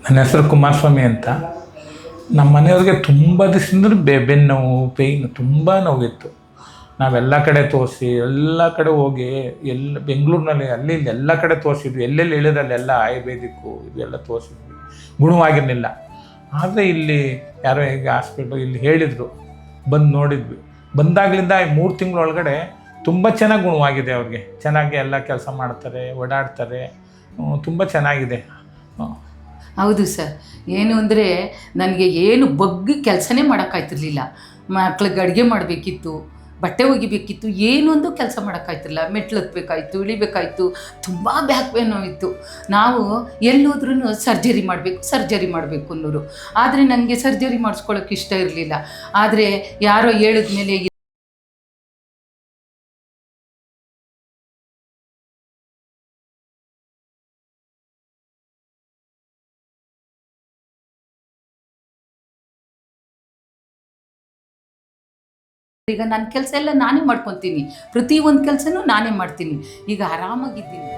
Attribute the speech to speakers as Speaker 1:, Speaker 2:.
Speaker 1: ನನ್ನ ಹೆಸರು ಕುಮಾರಸ್ವಾಮಿ ಅಂತ. ನಮ್ಮ ಮನೆಯವ್ರಿಗೆ ತುಂಬ ದಿವಸದಿಂದ ಬೆನ್ನು ನೋವು, ಪೇಯ್ನು ತುಂಬ ನೋವಿತ್ತು. ನಾವೆಲ್ಲ ಕಡೆ ತೋರಿಸಿ, ಎಲ್ಲ ಕಡೆ ಹೋಗಿ, ಬೆಂಗಳೂರಿನಲ್ಲಿ ಅಲ್ಲಿ ಇಲ್ಲಿ ಎಲ್ಲ ಕಡೆ ತೋರಿಸಿದ್ವಿ. ಎಲ್ಲೆಲ್ಲಿ ಹೇಳಿದ್ರಲ್ಲೆಲ್ಲ ಆಯುರ್ವೇದಿಕ್ಕು ಇದೆಲ್ಲ ತೋರಿಸಿದ್ವಿ, ಗುಣವಾಗಿರಲಿಲ್ಲ. ಆದರೆ ಇಲ್ಲಿ ಯಾರೋ ಈಗ ಹಾಸ್ಪಿಟ್ಲು ಇಲ್ಲಿ ಹೇಳಿದರು, ಬಂದು ನೋಡಿದ್ವಿ. ಬಂದಾಗಲಿಂದ 3 ತಿಂಗಳೊಳಗಡೆ ತುಂಬ ಚೆನ್ನಾಗಿ ಗುಣವಾಗಿದೆ ಅವ್ರಿಗೆ. ಚೆನ್ನಾಗಿ ಎಲ್ಲ ಕೆಲಸ ಮಾಡ್ತಾರೆ, ಓಡಾಡ್ತಾರೆ, ತುಂಬ ಚೆನ್ನಾಗಿದೆ.
Speaker 2: ಹೌದು ಸರ್. ಏನು ಅಂದರೆ ನನಗೆ ಏನು ಬಗ್ಗಿ ಕೆಲಸನೇ ಮಾಡೋಕ್ಕಾಯ್ತಿರ್ಲಿಲ್ಲ. ಮಕ್ಳಿಗೆ ಅಡುಗೆ ಮಾಡಬೇಕಿತ್ತು, ಬಟ್ಟೆ ಒಗಿಬೇಕಿತ್ತು, ಏನೊಂದು ಕೆಲಸ ಮಾಡೋಕ್ಕಾಯ್ತಿರಲಿಲ್ಲ. ಮೆಟ್ಲು ಹತ್ಬೇಕಾಯ್ತು, ಇಳಿಬೇಕಾಯ್ತು, ತುಂಬ ಬ್ಯಾಕ್ ಪೇನ್ ನೋವಿತ್ತು. ನಾವು ಎಲ್ಲೋದ್ರೂ ಸರ್ಜರಿ ಮಾಡಬೇಕು ಅನ್ನೋರು. ಆದರೆ ನನಗೆ ಸರ್ಜರಿ ಮಾಡಿಸ್ಕೊಳ್ಳೋಕೆ ಇಷ್ಟ ಇರಲಿಲ್ಲ. ಆದರೆ ಯಾರೋ ಹೇಳಿದ ಮೇಲೆ ಈಗ ನನ್ನ ಕೆಲಸ ಎಲ್ಲ ನಾನೇ ಮಾಡ್ಕೊತೀನಿ. ಪ್ರತಿಯೊಂದು ಕೆಲಸನೂ ನಾನೇ ಮಾಡ್ತೀನಿ. ಈಗ ಆರಾಮಾಗಿದ್ದೀನಿ.